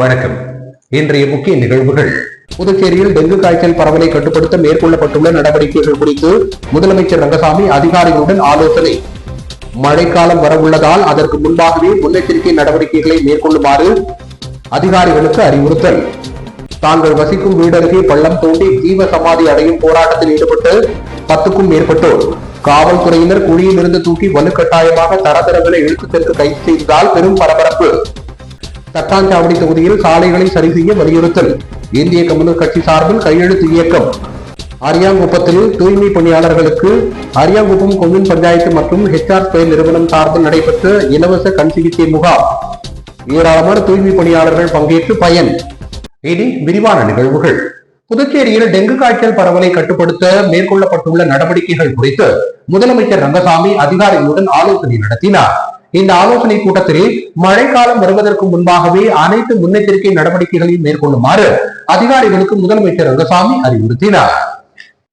வணக்கம். இன்றைய முக்கிய நிகழ்வுகள். புதுச்சேரியில் டெங்கு காய்ச்சல் பரவலை கட்டுப்படுத்த மேற்கொள்ளப்பட்டுள்ள நடவடிக்கைகள் குறித்து முதலமைச்சர் ரங்கசாமி அதிகாரிகளுடன் ஆலோசனை. மழைக்காலம் வரவுள்ளதால் அதற்கு முன்பாகவே முன்னெச்சரிக்கை நடவடிக்கைகளை மேற்கொள்ளுமாறு அதிகாரிகளுக்கு அறிவுறுத்தல். தாங்கள் வசிக்கும் வீடருகே பள்ளம் தோண்டி ஜீவ சமாதி அடையும் போராட்டத்தில் ஈடுபட்டு 10க்கும் மேற்பட்டோர் காவல்துறையினர் குழியில் இருந்து தூக்கி வலுக்கட்டாயமாக தரதரங்களை இழுத்து சென்று கைது செய்ததால் பெரும் பரபரப்பு. தட்டாஞ்சாவடி தொகுதியில் சாலைகளை சரி செய்ய வலியுறுத்தல். இந்திய கம்யூனிஸ்ட் கட்சி சார்பில் கையெழுத்து இயக்கம். அரியாங்குப்பத்தில் தூய்மை பணியாளர்களுக்கு அரியாங்குப்பம் கொம்யூன் பஞ்சாயத்து மற்றும் HR2 நிறுவனம் சார்பில் நடைபெற்ற இலவச கண் சிகிச்சை முகாம். ஏராளமான தூய்மை பணியாளர்கள் பங்கேற்று பயன். இனி விரிவான நிகழ்வுகள். புதுச்சேரியில் டெங்கு காய்ச்சல் பரவலை கட்டுப்படுத்த மேற்கொள்ளப்பட்டுள்ள நடவடிக்கைகள் குறித்து முதலமைச்சர் ரங்கசாமி அதிகாரிகளுடன் ஆலோசனை நடத்தினார். இந்த ஆலோசனை கூட்டத்தில் மழைக்காலம் வருவதற்கு முன்பாகவே அனைத்து முன்னெச்சரிக்கை நடவடிக்கைகளையும் மேற்கொள்ளுமாறு அதிகாரிகளுக்கு முதலமைச்சர் ரங்கசாமி அறிவுறுத்தினார்.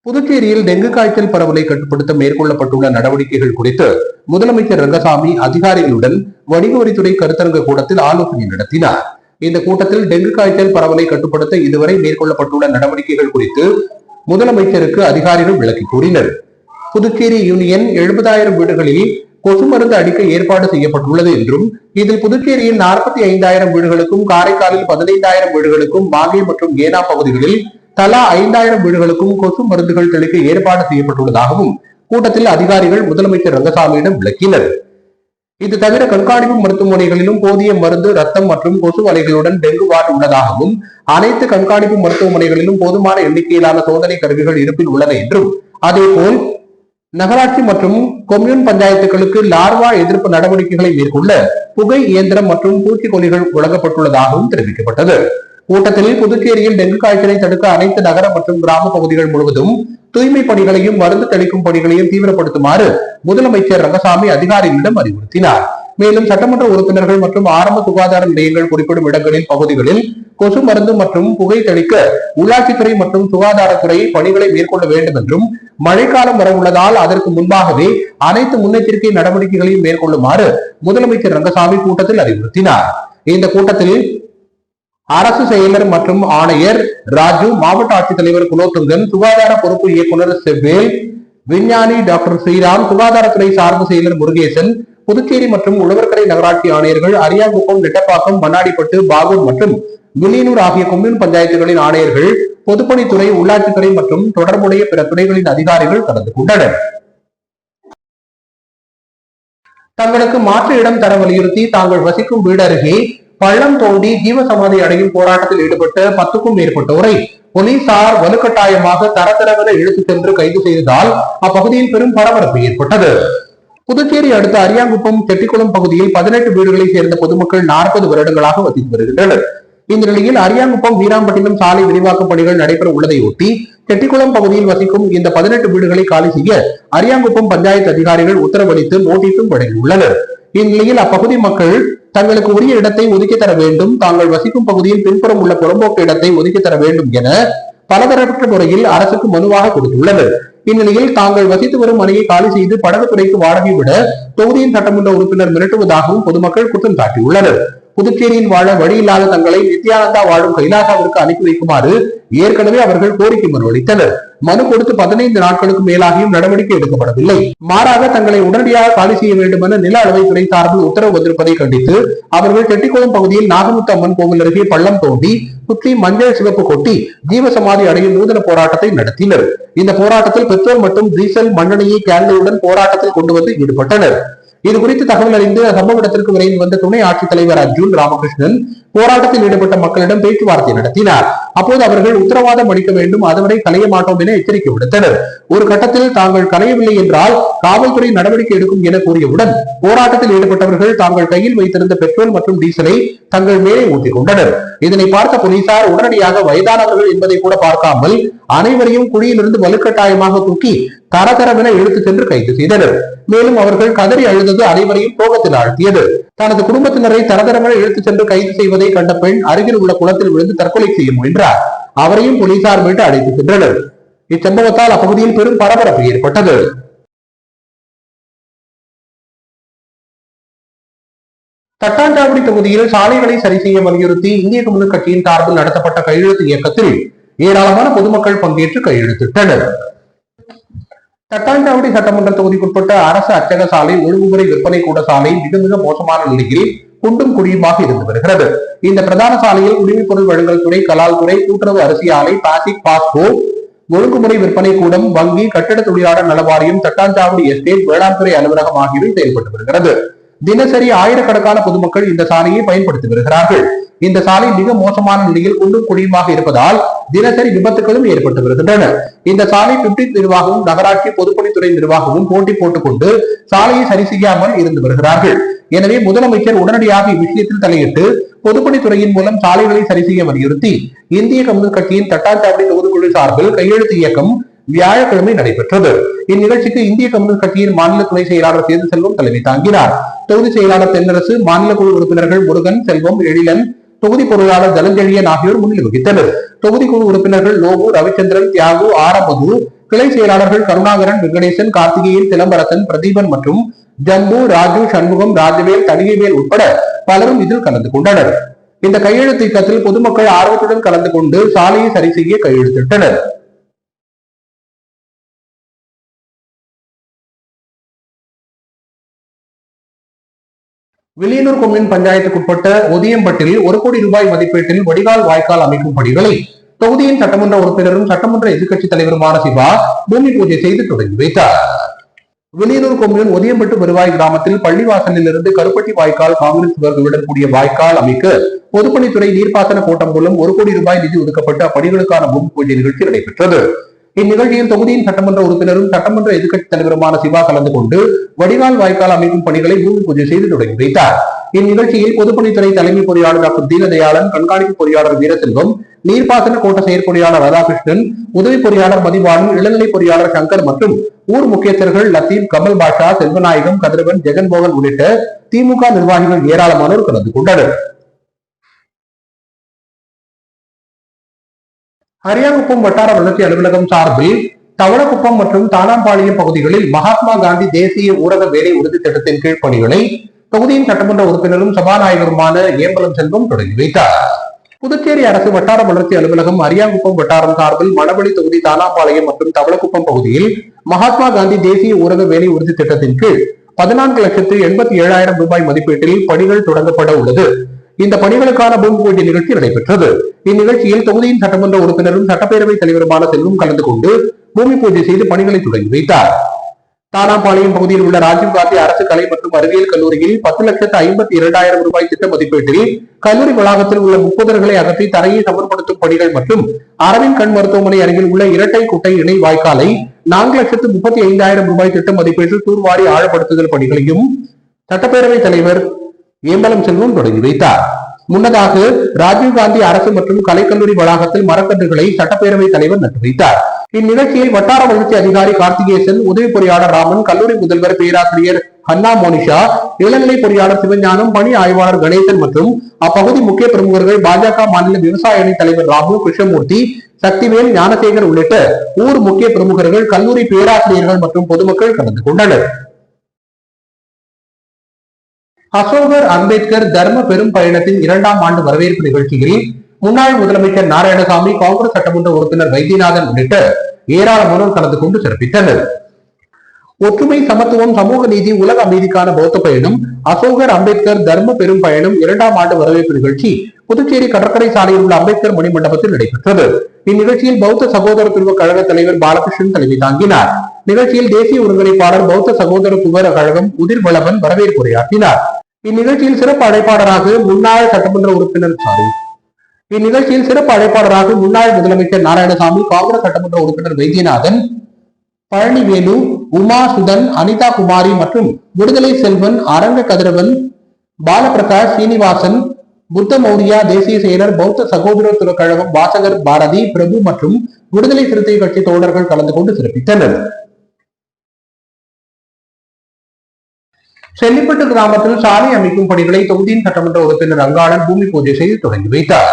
புதுச்சேரியில் டெங்கு காய்ச்சல் பரவலை கட்டுப்படுத்த மேற்கொள்ளப்பட்டுள்ள நடவடிக்கைகள் குறித்து முதலமைச்சர் ரங்கசாமி அதிகாரிகளுடன் வணிக வரித்துறை கருத்தரங்க கூட்டத்தில் ஆலோசனை நடத்தினார். இந்த கூட்டத்தில் டெங்கு காய்ச்சல் பரவலை கட்டுப்படுத்த இதுவரை மேற்கொள்ளப்பட்டுள்ள நடவடிக்கைகள் குறித்து முதலமைச்சருக்கு அதிகாரிகள் விளக்கி கூறினர். புதுச்சேரி யூனியன் 70,000 வீடுகளில் கொசு மருந்து அடிக்க ஏற்பாடு செய்யப்பட்டுள்ளது என்றும் இதில் புதுச்சேரியில் 45,000 வீடுகளுக்கும் காரைக்காலில் 15,000 வீடுகளுக்கும் மாகே மற்றும் ஏனா பகுதிகளில் தலா 5,000 வீடுகளுக்கும் கொசு மருந்துகள் தெளிக்க ஏற்பாடு செய்யப்பட்டுள்ளதாகவும் கூட்டத்தில் அதிகாரிகள் முதலமைச்சர் ரங்கசாமியிடம் விளக்கினர். இது தவிர கண்காணிப்பு மருத்துவமனைகளிலும் போதிய மருந்து, ரத்தம் மற்றும் கொசு வலைகளுடன் டெங்கு வார்டு உள்ளதாகவும் அனைத்து கண்காணிப்பு மருத்துவமனைகளிலும் போதுமான எண்ணிக்கையிலான சோதனை கருவிகள் இருப்பில் உள்ளன என்றும் அதேபோல் நகராட்சி மற்றும் கொம்யூன் பஞ்சாயத்துகளுக்கு லார்வா எதிர்ப்பு நடவடிக்கைகளை மேற்கொள்ள புகை இயந்திரம் மற்றும் பூச்சிக்கொல்லிகள் வழங்கப்பட்டுள்ளதாகவும் தெரிவிக்கப்பட்டது. கூட்டத்தில் புதுச்சேரியில் டெங்கு காய்ச்சலை தடுக்க அனைத்து நகர மற்றும் கிராம பகுதிகள் முழுவதும் தூய்மை பணிகளையும் மருந்து தெளிக்கும் பணிகளையும் தீவிரப்படுத்துமாறு முதலமைச்சர் ரங்கசாமி அதிகாரிகளிடம் அறிவுறுத்தினார். மேலும் சட்டமன்ற உறுப்பினர்கள் மற்றும் ஆரம்ப சுகாதார நிலையங்கள் குறிப்பிடும் இடங்களில் பகுதிகளில் கொசு மருந்து மற்றும் புகை தெளிக்க உள்ளாட்சித்துறை மற்றும் சுகாதாரத்துறை பணிகளை மேற்கொள்ள வேண்டும் என்றும் மழைக்காலம் வரவுள்ளதால் அதற்கு முன்பாகவே அனைத்து முன்னெச்சரிக்கை நடவடிக்கைகளையும் மேற்கொள்ளுமாறு முதலமைச்சர் ரங்கசாமி கூட்டத்தில் அறிவுறுத்தினார். இந்த கூட்டத்தில் அரசு செயலர் மற்றும் ஆணையர் ராஜு, மாவட்ட ஆட்சித்தலைவர் குலோத்துங்கன், சுகாதார பொறுப்பு இயக்குநர் செவ்வேல், விஞ்ஞானி டாக்டர் ஸ்ரீராம், சுகாதாரத்துறை சார்பு செயலர் முருகேசன், புதுச்சேரி மற்றும் உழவர்கரை நகராட்சி ஆணையர்கள், அரியாங்குப்பம், நெட்டப்பாக்கம், மண்ணாடிப்பட்டு, பாகூர் மற்றும் வில்லியனூர் ஆகிய கொம்யூன் பஞ்சாயத்துகளின் ஆணையர்கள், பொதுப்பணித்துறை, உள்ளாட்சித்துறை மற்றும் தொடர்புடைய பிற துறைகளின் அதிகாரிகள் கலந்து கொண்டனர். தங்களுக்கு மாற்று இடம் தர வலியுறுத்தி தாங்கள் வசிக்கும் வீடு அருகே பள்ளம் தோண்டி ஜீவசமாதி அடையும் போராட்டத்தில் ஈடுபட்ட 10க்கும் மேற்பட்டோரை போலீசார் வலுக்கட்டாயமாக தரதரவென இழுத்து சென்று கைது செய்ததால் அப்பகுதியில் பெரும் பரபரப்பு ஏற்பட்டது. புதுச்சேரி அடுத்த அரியாங்குப்பம் செட்டிக்குளம் பகுதியில் 18 வீடுகளை சேர்ந்த பொதுமக்கள் 40 வருடங்களாக வசித்து வருகின்றனர். இந்த நிலையில் அரியாங்குப்பம் வீராம்பட்டினம் சாலை விரிவாக்க பணிகள் நடைபெற உள்ளதை ஒட்டி செட்டிக்குளம் பகுதியில் வசிக்கும் இந்த 18 வீடுகளை காலி செய்ய அரியாங்குப்பம் பஞ்சாயத்து அதிகாரிகள் உத்தரவளித்து நோட்டீஸும் வழங்கியுள்ளனர். இந்நிலையில் அப்பகுதி மக்கள் தங்களுக்கு உரிய இடத்தை ஒதுக்கி தர வேண்டும், தாங்கள் வசிக்கும் பகுதியில் பின்புறம் உள்ள புறம்போக்கு இடத்தை ஒதுக்கி தர வேண்டும் என பலதரப்பட்ட முறையில் அரசுக்கு மனுவாக கொடுத்துள்ளனர். இந்நிலையில் தாங்கள் வசித்து வரும் மனையை காலி செய்து படகுத்துறைக்கு வாடகை விட தொகுதியின் சட்டமன்ற உறுப்பினர் மிரட்டுவதாகவும் பொதுமக்கள் குற்றம் சாட்டியுள்ளனர். புதுச்சேரியில் வாழ வழி இல்லாத தங்களை நித்யானந்தா வாழும் கைலாசாவிற்கு அனுப்பி வைக்குமாறு ஏற்கனவே அவர்கள் கோரிக்கை மனு அளித்தனர். மனு கொடுத்து 15 நாட்களுக்கு மேலாகியும் நடவடிக்கை எடுக்கப்படவில்லை. மாறாக தங்களை உடனடியாக காலி செய்ய வேண்டும் என நில அளவைத்துறை சார்பில் உத்தரவு வந்திருப்பதை கண்டித்து அவர்கள் செட்டிக்குளம் பகுதியில் நாகமுத்து அம்மன் கோவில் அருகே பள்ளம் தோண்டி சுற்றி மஞ்சள் சிவப்பு கொட்டி ஜீவசமாதி அடையும் நூதன போராட்டத்தை நடத்தினர். இந்த போராட்டத்தில் பெட்ரோல் மற்றும் டீசல், மண்ணெண்ணெயை கேன்களுடன் போராட்டத்தில் கொண்டு வந்து ஈடுபட்டனர். இது குறித்து தகவல் அறிந்து சம்பவ இடத்திற்கு விரைந்து வந்த துணை ஆட்சித்தலைவர் அர்ஜுன் ராமகிருஷ்ணன் போராட்டத்தில் ஈடுபட்ட மக்களிடம் பேச்சுவார்த்தை நடத்தினார். அப்போது அவர்கள் உத்தரவாதம் அளிக்க வேண்டும், அதுவரை களைய மாட்டோம் என எச்சரிக்கை விடுத்தனர். ஒரு கட்டத்தில் தாங்கள் களையவில்லை என்றால் காவல்துறை நடவடிக்கை எடுக்கும் என கூறியவுடன் போராட்டத்தில் ஈடுபட்டவர்கள் தாங்கள் கையில் வைத்திருந்த பெட்ரோல் மற்றும் டீசலை தங்கள் மேலே ஊற்றிக் கொண்டனர். இதனை பார்த்த போலீசார் உடனடியாக வயதானவர்கள் என்பதை கூட பார்க்காமல் அனைவரையும் குழியிலிருந்து வலுக்கட்டாயமாக தூக்கி தரதரவென இழுத்து சென்று கைது செய்தனர். மேலும் அவர்கள் கதறி அழுதது அனைவரையும் சோகத்தில் ஆழ்த்தியது. தனது குடும்பத்தினரை தரதரவென இழுத்து சென்று கைது செய்வதை கண்ட பெண் அருகில் உள்ள குளத்தில் விழுந்து தற்கொலை செய்ய முயன்றார். அவரையும் போலீசார் மீட்டு அழைத்து சென்றனர். இச்சம்பவத்தால் அப்பகுதியில் பெரும் பரபரப்பு ஏற்பட்டது. தட்டாஞ்சாவடி தொகுதியில் சாலைகளை சரி செய்ய வலியுறுத்தி இந்திய கம்யூனிஸ்ட் கட்சியின் சார்பில் நடத்தப்பட்ட கையெழுத்து இயக்கத்தில் ஏராளமான பொதுமக்கள் பங்கேற்று கையெழுத்திட்டனர். தட்டாஞ்சாவடி சட்டமன்ற தொகுதிக்குட்பட்ட அரசு அச்சக சாலை, ஒழுங்குமுறை விற்பனை கூட சாலை மிக மிக மோசமான நிலையில் குண்டும் குழியுமாக இருந்து வருகிறது. இந்த பிரதான சாலையில் குடிமைப் பொருள் வழங்கல் துறை, கலால் துறை, கூட்டுறவு அரிசி ஆலை, பாசிக் பாஸ்கோ, ஒழுங்குமுறை விற்பனை கூடம், வங்கி, கட்டிட தொழிலாளர் நல வாரியம், தட்டாஞ்சாவடி எஸ்டேட், வேளாண் துறை அலுவலகம் ஆகியவை செயல்பட்டு வருகிறது. தினசரி ஆயிரக்கணக்கான பொதுமக்கள் இந்த சாலையை பயன்படுத்தி வருகிறார்கள். இந்த சாலை மிக மோசமான நிலையில் குண்டும் குழியுமாக இருப்பதால் தினசரி விபத்துகளும் ஏற்பட்டு வருகின்றன. இந்த சாலை பிப்டிக் நிர்வாகமும் நகராட்சி பொதுப்பணித்துறை நிர்வாகமும் போட்டி போட்டுக் கொண்டு சாலையை சரி செய்யாமல் இருந்து வருகிறார்கள். எனவே முதலமைச்சர் உடனடியாக இவ்விஷயத்தில் தலையிட்டு பொதுப்பணித்துறையின் மூலம் சாலைகளை சரி செய்ய வலியுறுத்தி இந்திய கம்யூனிஸ்ட் கட்சியின் தட்டாஞ்சாவடி தொகுதிக்குழு சார்பில் கையெழுத்து இயக்கம் வியாழக்கிழமை நடைபெற்றது. இந்நிகழ்ச்சிக்கு இந்திய கம்யூனிஸ்ட் கட்சியின் மாநில துணை செயலாளர் சேது செல்வம் தலைமை தாங்கினார். தொகுதி செயலாளர் தென்னரசு, மாநில குழு உறுப்பினர்கள் முருகன், செல்வம், எழிலன், தொகுதி பொருளாளர் தனஞ்செழியன் ஆகியோர் முன்னிலை வகித்தனர். தொகுதி குழு உறுப்பினர்கள் லோகு, ரவிச்சந்திரன், தியாகு, ஆரமது, கிளை செயலாளர்கள் கருணாகரன், வெங்கடேசன், கார்த்திகேயன், சிலம்பரசன், பிரதீபன் மற்றும் ஜம்பு, ராஜு, சண்முகம், ராஜவேல், தடிகைவேல் உட்பட பலரும் இதில் கலந்து கொண்டனர். இந்த கையெழுத்து இயக்கத்தில் பொதுமக்கள் ஆர்வத்துடன் கலந்து கொண்டு சாலையை சரி செய்ய கையெழுத்திட்டனர். வில்லியனூர் கொம்யூன் பஞ்சாயத்துக்குட்பட்ட ஒதியம்பட்டில் 1 கோடி ரூபாய் மதிப்பீட்டில் வடிகால் வாய்க்கால் அமைக்கும் பணிகளை தொகுதியின் சட்டமன்ற உறுப்பினரும் சட்டமன்ற எதிர்க்கட்சி தலைவருமான சிவா பூமி பூஜை செய்து தொடங்கி வைத்தார். வில்லியனூர் கொம்யூன் ஒதியம்பட்டு வருவாய் கிராமத்தில் பள்ளிவாசலில் இருந்து கருப்பட்டி வாய்க்கால் காங்கிரஸ் சுவர்களுடன் கூடிய வாய்க்கால் அமைக்க பொதுப்பணித்துறை நீர்ப்பாசன கோட்டம் மூலம் 1 கோடி ரூபாய் நிதி ஒதுக்கப்பட்டு அப்பணிகளுக்கான பூமி பூஜை நிகழ்ச்சி நடைபெற்றது. இந்நிகழ்ச்சியில் தொகுதியின் சட்டமன்ற உறுப்பினரும் சட்டமன்ற எதிர்க்கட்சி தலைவருமான சிவா கலந்து கொண்டு வடிகால் வாய்க்கால் அமைக்கும் பணிகளை பூமி பூஜை செய்து தொடங்கி வைத்தார். இந்நிகழ்ச்சியில் பொதுப்பணித்துறை தலைமை பொறியாளர் டாக்டர் தீனதயாளன், கண்காணிப்பு பொறியாளர் வீரசெல்வம், நீர்ப்பாசன கோட்ட செயற்பொறியாளர் ராதாகிருஷ்ணன், உதவி பொறியாளர் மதிவாணன், இளநிலை பொறியாளர் சங்கர் மற்றும் ஊர் முக்கியஸ்தர்கள் லத்தீப், கமல் பாஷா, செல்வநாயகம், கதிரவன், ஜெகன்மோகன் உள்ளிட்ட திமுக நிர்வாகிகள் ஏராளமானோர் கலந்து கொண்டனர். அரியாங்குப்பம் வட்டார வளர்ச்சி அலுவலகம் சார்பில் தவளக்குப்பம் மற்றும் தானாம்பாளையம் பகுதிகளில் மகாத்மா காந்தி தேசிய ஊரக வேலை உறுதி திட்டத்தின் கீழ் பணிகளை தொகுதியின் சட்டமன்ற உறுப்பினரும் சபாநாயகருமான ஏம்பலம் செல்வம் தொடங்கி வைத்தார். புதுச்சேரி அரசு வட்டார வளர்ச்சி அலுவலகம் அரியாங்குப்பம் வட்டாரம் சார்பில் மணவெளி தொகுதி தானாம்பாளையம் மற்றும் தவளக்குப்பம் பகுதியில் மகாத்மா காந்தி தேசிய ஊரக வேலை உறுதி திட்டத்தின் கீழ் 14,87,000 ரூபாய் மதிப்பீட்டில் பணிகள் தொடங்கப்பட உள்ளது. இந்த பணிகளுக்கான பூமி பூஜை நிகழ்ச்சி நடைபெற்றது. இந்நிகழ்ச்சியில் தொகுதியின் சட்டமன்ற உறுப்பினரும் சட்டப்பேரவைத் தலைவருமான செல்வம் கலந்து கொண்டு பூமி பூஜை செய்து பணிகளை தொடங்கி வைத்தார். தானாம்பாளையம் பகுதியில் உள்ள ராஜீவ்காந்தி அரசு கலை மற்றும் அறிவியல் கல்லூரியில் 10,52,000 ரூபாய் திட்ட மதிப்பீட்டில் கல்லூரி வளாகத்தில் உள்ள முப்பதர்களை அகற்றி தரையை சமர்ப்படுத்தும் பணிகள் மற்றும் அரவிந்த் கண் மருத்துவமனை அருகில் உள்ள இரட்டை குட்டை இணை வாய்க்காலை 4,35,000 ரூபாய் திட்ட மதிப்பீட்டில் தூர்வாரி ஆழப்படுத்துதல் பணிகளையும் சட்டப்பேரவைத் தலைவர் ஏம்பலம் செல்வம் தொடங்கி வைத்தார். முன்னதாக ராஜீவ்காந்தி அரசு மற்றும் கலைக்கல்லூரி வளாகத்தில் மரக்கன்றுகளை சட்டப்பேரவைத் தலைவர் நட்டு வைத்தார். இந்நிகழ்ச்சியில் வட்டார வளர்ச்சி அதிகாரி கார்த்திகேசன், உதவி பொறியாளர் ராமன், கல்லூரி முதல்வர் பேராசிரியர் ஹன்னா மோனிஷா, இளநிலை பொறியாளர் சிவஞானம், பணி ஆய்வாளர் கணேசன் மற்றும் அப்பகுதி முக்கிய பிரமுகர்கள், பாஜக மாநில விவசாய அணி தலைவர் ராமு, கிருஷ்ணமூர்த்தி, சக்திவேல், ஞானசேகர் உள்ளிட்ட ஊர் முக்கிய பிரமுகர்கள், கல்லூரி பேராசிரியர்கள் மற்றும் பொதுமக்கள் கலந்து கொண்டனர். அசோகர் அம்பேத்கர் தர்ம பெரும் பயணத்தின் 2ஆம் ஆண்டு வரவேற்பு நிகழ்ச்சியில் முன்னாள் முதலமைச்சர் நாராயணசாமி, காங்கிரஸ் சட்டமன்ற உறுப்பினர் வைத்தியநாதன் உள்ளிட்ட ஏராளமானோர் கலந்து கொண்டு சிறப்பித்தனர். ஒற்றுமை, சமத்துவம், சமூக நீதி, உலக அமைதிக்கான பௌத்த பயணம் அசோகர் அம்பேத்கர் தர்ம பெரும் பயணம் 2ஆம் ஆண்டு வரவேற்பு நிகழ்ச்சி புதுச்சேரி கடற்கரை சாலையில் உள்ள அம்பேத்கர் மணிமண்டபத்தில் நடைபெற்றது. இந்நிகழ்ச்சியில் பௌத்த சகோதரத்துவ கழக தலைவர் பாலகிருஷ்ணன் தலைமை தாங்கினார். நிகழ்ச்சியில் தேசிய ஒருங்கிணைப்பாளர் பௌத்த சகோதரத்துவ கழகம் உதிர் வளவன் வரவேற்புரையாற்றினார். இந்நிகழ்ச்சியில் சிறப்பு அழைப்பாளராக முன்னாள் முதலமைச்சர் நாராயணசாமி, காங்கிரஸ் சட்டமன்ற உறுப்பினர் வைத்தியநாதன், பழனிவேலு, உமா சுதன், அனிதா குமாரி மற்றும் விடுதலை செல்வன், அரங்க கதிரவன், பாலபிரகாஷ், சீனிவாசன், புத்த மௌரியா, தேசிய செயலர், பௌத்த சகோதரத்துவ கழகம் வாசகர் பாரதி, பிரபு மற்றும் விடுதலை சிறுத்தை கட்சி தோழர்கள் கலந்து கொண்டு சிறப்பித்தனர். செல்லிப்பட்டு கிராமத்தில் சாலை அமைக்கும் பணிகளை தொகுதியின் சட்டமன்ற உறுப்பினர் அங்காளன் பூமி பூஜை செய்து தொடங்கி வைத்தார்.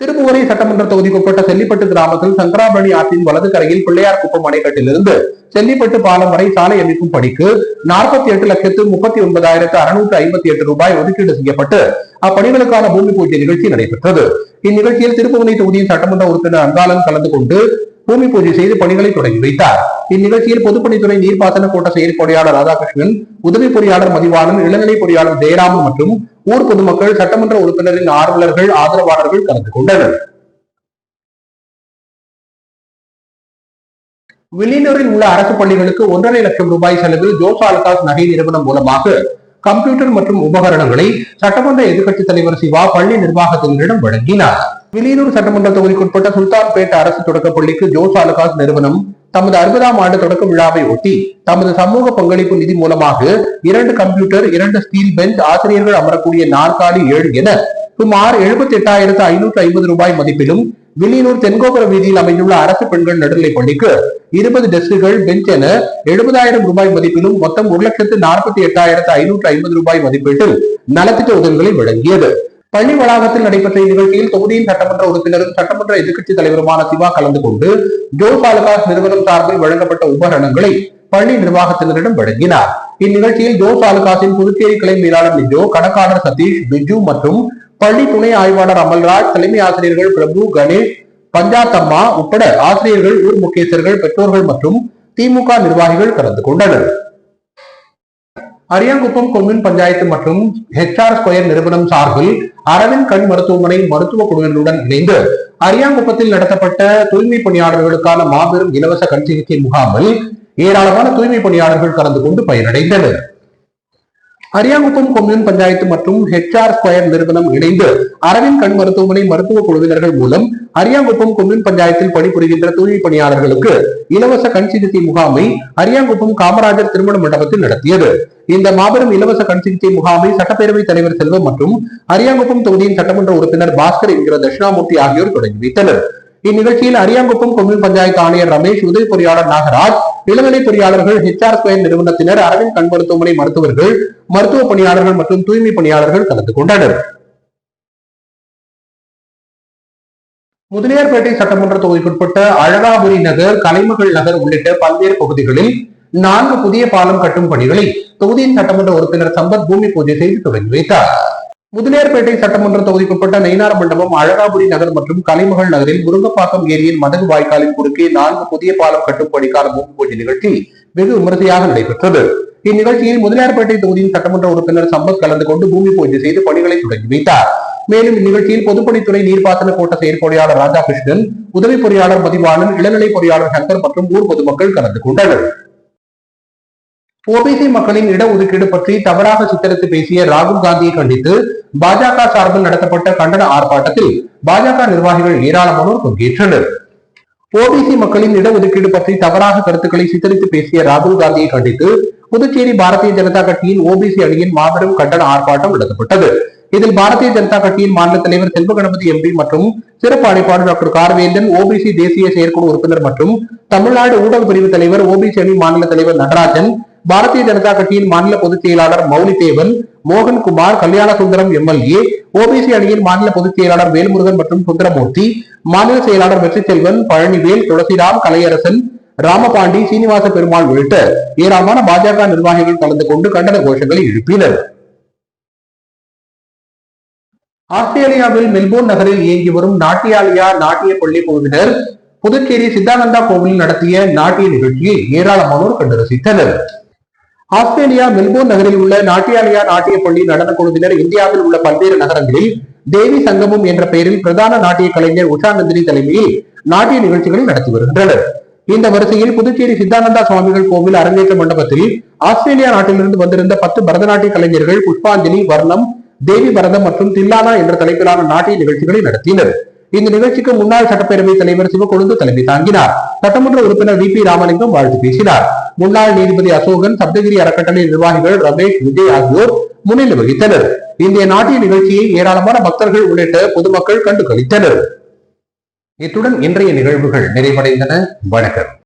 திருப்புவரை சட்டமன்ற தொகுதிக்குட்பட்ட செல்லிப்பட்டு கிராமத்தில் சங்கராபரணி ஆற்றின் வலது கரையில் பிள்ளையார் குப்பம் அணைக்கட்டிலிருந்து செல்லிப்பட்டு பாலம் வரை சாலை அமைக்கும் பணிக்கு 48,39,658 ரூபாய் ஒதுக்கீடு செய்யப்பட்டு அப்பணிகளுக்கான பூமி பூஜை நிகழ்ச்சி நடைபெற்றது. இந்நிகழ்ச்சியில் திருப்புவனை தொகுதியின் சட்டமன்ற உறுப்பினர் அங்காளன் கலந்து கொண்டு பூமி பூஜை செய்து பணிகளை தொடங்கி வைத்தார். இந்நிகழ்ச்சியில் பொதுப்பணித்துறை நீர்ப்பாசன கோட்ட செயற்பொறியாளர் ராதாகிருஷ்ணன், உதவி பொறியாளர் மதிவாணன், இளநிலை பொறியாளர் ஜெயராமன் மற்றும் ஊர் பொதுமக்கள், சட்டமன்ற உறுப்பினரின் ஆர்வலர்கள், ஆதரவாளர்கள் கலந்து கொண்டனர். வில்லியனூரில் உள்ள அரசு பள்ளிகளுக்கு 1.5 லட்சம் ரூபாய் செலவில் ஜோஸ் ஆலுகாஸ் நகை நிறுவனம் மூலமாக கம்ப்யூட்டர் மற்றும் உபகரணங்களை சட்டமன்ற எதிர்க்கட்சித் தலைவர் சிவா பள்ளி நிர்வாகத்தினரிடம் வழங்கினார். வில்லியனூர் சட்டமன்ற தொகுதிக்குட்பட்ட சுல்தான்பேட் அரசு தொடக்கப் பள்ளிக்கு ஜோஸ் ஆலுகாஸ் நிறுவனம் தமது 60ஆம் ஆண்டு தொடக்க விழாவை ஒட்டி தமது சமூக பங்களிப்பு நிதி மூலமாக 2 கம்ப்யூட்டர், 2 ஸ்டீல் பெஞ்ச், ஆசிரியர்கள் அமரக்கூடிய நாற்காலி 7 என சுமார் 78,550 ரூபாய் மதிப்பிலும் வில்லியனூர் தென்கோபுர வீதியில் அமைந்துள்ள அரசு பெண்கள் நடுநிலைப் பள்ளிக்கு 20 டெஸ்குகள், பெஞ்ச் என 70,000 ரூபாய் மதிப்பிலும் மொத்தம் 1,48,550 ரூபாய் மதிப்பீட்டில் நலத்திட்ட உதவிகளை வழங்கியது. பள்ளி வளாகத்தில் நடைபெற்ற இந்நிகழ்ச்சியில் தொகுதியின் சட்டமன்ற உறுப்பினரும் சட்டமன்ற எதிர்க்கட்சி தலைவருமான சிவா கலந்து கொண்டு ஜோஸ் ஆலுகாஸ் நிறுவனம் சார்பில் வழங்கப்பட்ட உபகரணங்களை பள்ளி நிர்வாகத்தினரிடம் வழங்கினார். இந்நிகழ்ச்சியில் ஜோஸ் ஆலுகாஸின் புதுச்சேரி கிளை மேலாளர் நிஜோ, கணக்காளர் சதீஷ், பிஜு மற்றும் பள்ளி துணை ஆய்வாளர் அமல்ராஜ், தலைமை ஆசிரியர்கள் பிரபு, கணேஷ், பஞ்சாத்தம்மா உட்பட ஆசிரியர்கள், ஊர் முக்கியஸ்தர்கள், பெற்றோர்கள் மற்றும் திமுக நிர்வாகிகள் கலந்து கொண்டனர். அரியாங்குப்பம் கொம்யூன் பஞ்சாயத்து மற்றும் HR ஸ்கொயர் நிறுவனம் சார்பில் அரவிந்த் கண் மருத்துவமனை மருத்துவ குழுவினருடன் இணைந்து அரியாங்குப்பத்தில் நடத்தப்பட்ட தூய்மை பணியாளர்களுக்கான மாபெரும் இலவச கண் சிகிச்சை முகாமில் ஏராளமான தூய்மை பணியாளர்கள் கலந்து கொண்டு பயனடைந்தனர். அரியாங்குப்பம் கொம்யூன் பஞ்சாயத்து மற்றும் HR ஸ்கொயர் நிறுவனம் இணைந்து அரவிந்த் கண் மருத்துவமனை மருத்துவ குழுவினர்கள் மூலம் அரியாங்குப்பம் கொம்யூன் பஞ்சாயத்தில் பணிபுரிகின்ற தூய்மை பணியாளர்களுக்கு இலவச கண் சிகிச்சை முகாமை அரியாங்குப்பம் காமராஜர் திருமண மண்டபத்தில் நடத்தியது. இந்த மாபெரும் இலவச கண் சிகிச்சை முகாமை சட்டப்பேரவைத் தலைவர் செல்வம் மற்றும் அரியாங்குப்பம் தொகுதியின் சட்டமன்ற உறுப்பினர் பாஸ்கர் என்கிற தட்சிணாமூர்த்தி ஆகியோர் தொடங்கி வைத்தனர். இந்நிகழ்ச்சியில் அரியாங்குப்பம் கொம்யூன் பஞ்சாயத்து ஆணையர் ரமேஷ், உதவி பொறியாளர் நாகராஜ், இளநிலை பொறியாளர்கள், HR ஸ்கொயர் நிறுவனத்தினர், அரவிந்த் கண் மருத்துவமனை மருத்துவர்கள், மருத்துவ பணியாளர்கள் மற்றும் தூய்மை பணியாளர்கள் கலந்து கொண்டனர். முதலியார்பேட்டை சட்டமன்ற தொகுதிக்குட்பட்ட அழகாபுரி நகர், கலைமகள் நகர் உள்ளிட்ட பல்வேறு பகுதிகளில் 4 புதிய பாலம் கட்டும் பணிகளை தொகுதியின் சட்டமன்ற உறுப்பினர் சம்பத் பூமி பூஜை செய்து தொடங்கி வைத்தார். முதலியார்பேட்டை சட்டமன்ற தொகுதிக்குட்பட்ட நெய்னார் மண்டபம், அழகாபுரி நகர் மற்றும் கலைமகள் நகரில் முருங்கப்பாக்கம் ஏரியின் மதகு வாய்க்காலின் குறுக்கே 4 புதிய பாலம் கட்டும் பணிக்கான பூமி பூஜை நிகழ்ச்சி வெகு விமரிசையாக நடைபெற்றது. இந்நிகழ்ச்சியில் முதலியார்பேட்டை தொகுதியின் சட்டமன்ற உறுப்பினர் சம்பத் கலந்து கொண்டு பூமி பூஜை செய்து பணிகளை தொடங்கி வைத்தார். மேலும் இந்நிகழ்ச்சியில் பொதுப்பணித்துறை நீர்ப்பாசன கோட்ட செயற்பொறியாளர் ராதாகிருஷ்ணன், உதவி பொறியாளர் மதிவாணன், இளநிலை பொறியாளர் சங்கர் மற்றும் ஊர் பொதுமக்கள் கலந்து கொண்டனர். OBC மக்களின் இடஒதுக்கீடு பற்றி தவறாக சித்தரித்து பேசிய ராகுல் காந்தியை கண்டித்து பாஜக சார்பில் நடத்தப்பட்ட கண்டன ஆர்ப்பாட்டத்தில் பாஜக நிர்வாகிகள் ஏராளமானோர் பங்கேற்றனர். OBC மக்களின் இடஒதுக்கீடு பற்றி தவறாக கருத்துக்களை சித்தரித்து பேசிய ராகுல் காந்தியை கண்டித்து புதுச்சேரி பாரதிய ஜனதா கட்சியின் OBC அணியின் மாபெரும் கண்டன ஆர்ப்பாட்டம் நடத்தப்பட்டது. இதில் பாரதிய ஜனதா கட்சியின் மாநில தலைவர் செல்வ கணபதி MP மற்றும் சிறப்பு அழைப்பாளர் டாக்டர் கார்வேந்தன், OBC தேசிய செயற்குழு உறுப்பினர் மற்றும் தமிழ்நாடு ஊடக பிரிவு தலைவர், OBC அணி மாநில தலைவர் நடராஜன், பாரதிய ஜனதா கட்சியின் மாநில பொதுச் செயலாளர் மௌலிதேவன், மோகன்குமார், கல்யாண சுந்தரம் MLA, OBC அணியின் மாநில பொதுச் செயலாளர் வேல்முருகன் மற்றும் சுந்தரமூர்த்தி, மாநில செயலாளர் வெற்றி செல்வன், பழனிவேல், துளசிராம், கலையரசன், ராமபாண்டி, சீனிவாச பெருமாள் உள்ளிட்ட ஏராளமான பாஜக நிர்வாகிகள் கலந்து கொண்டு கண்டன கோஷங்களை எழுப்பினர். ஆஸ்திரேலியாவில் மெல்போர்ன் நகரில் இயங்கி வரும் நாட்டியாலயா நாட்டிய பள்ளி குழுவினர் புதுச்சேரி சித்தானந்தா கோவிலில் நடத்திய நாட்டிய நிகழ்ச்சியை ஏராளமானோர் கண்டு ரசித்தனர். ஆஸ்திரேலியா மெல்போர்ன் நகரில் உள்ள நாட்டியாலயா நாட்டிய பள்ளி நடன குழுவினர் இந்தியாவில் உள்ள பல்வேறு நகரங்களில் தேவி சங்கமம் என்ற பெயரில் பிரதான நாட்டிய கலைஞர் உஷா நந்தினி தலைமையில் நாட்டிய நிகழ்ச்சிகளை நடத்தி வருகின்றனர். இந்த வரிசையில் புதுச்சேரி சித்தானந்தா சுவாமிகள் கோவில் அரங்கேற்ற மண்டபத்தில் ஆஸ்திரேலியா நாட்டிலிருந்து வந்திருந்த 10 பரதநாட்டிய கலைஞர்கள் புஷ்பாஞ்சலி, வர்ணம், தேவி பரதம் மற்றும் தில்லானா என்ற தலைப்பிலான நாட்டிய நிகழ்ச்சிகளை நடத்தினர். இந்த நிகழ்ச்சிக்கு முன்னாள் சட்டப்பேரவை தலைவர் சிவக்கொழுந்து தலைமை தாங்கினார். சட்டமன்ற உறுப்பினர் VP ராமலிங்கம் வாழ்த்து பேசினார். முன்னாள் நீதிபதி அசோகன், சப்தகிரி அறக்கட்டளை நிர்வாகிகள் ரமேஷ், விஜய் ஆகியோர் முன்னிலை வகித்தனர். இந்த நாட்டிய நிகழ்ச்சியை ஏராளமான பக்தர்கள் உள்ளிட்ட பொதுமக்கள் கண்டு களித்தனர். இத்துடன் இன்றைய நிகழ்வுகள் நிறைவடைந்தன. வணக்கம்.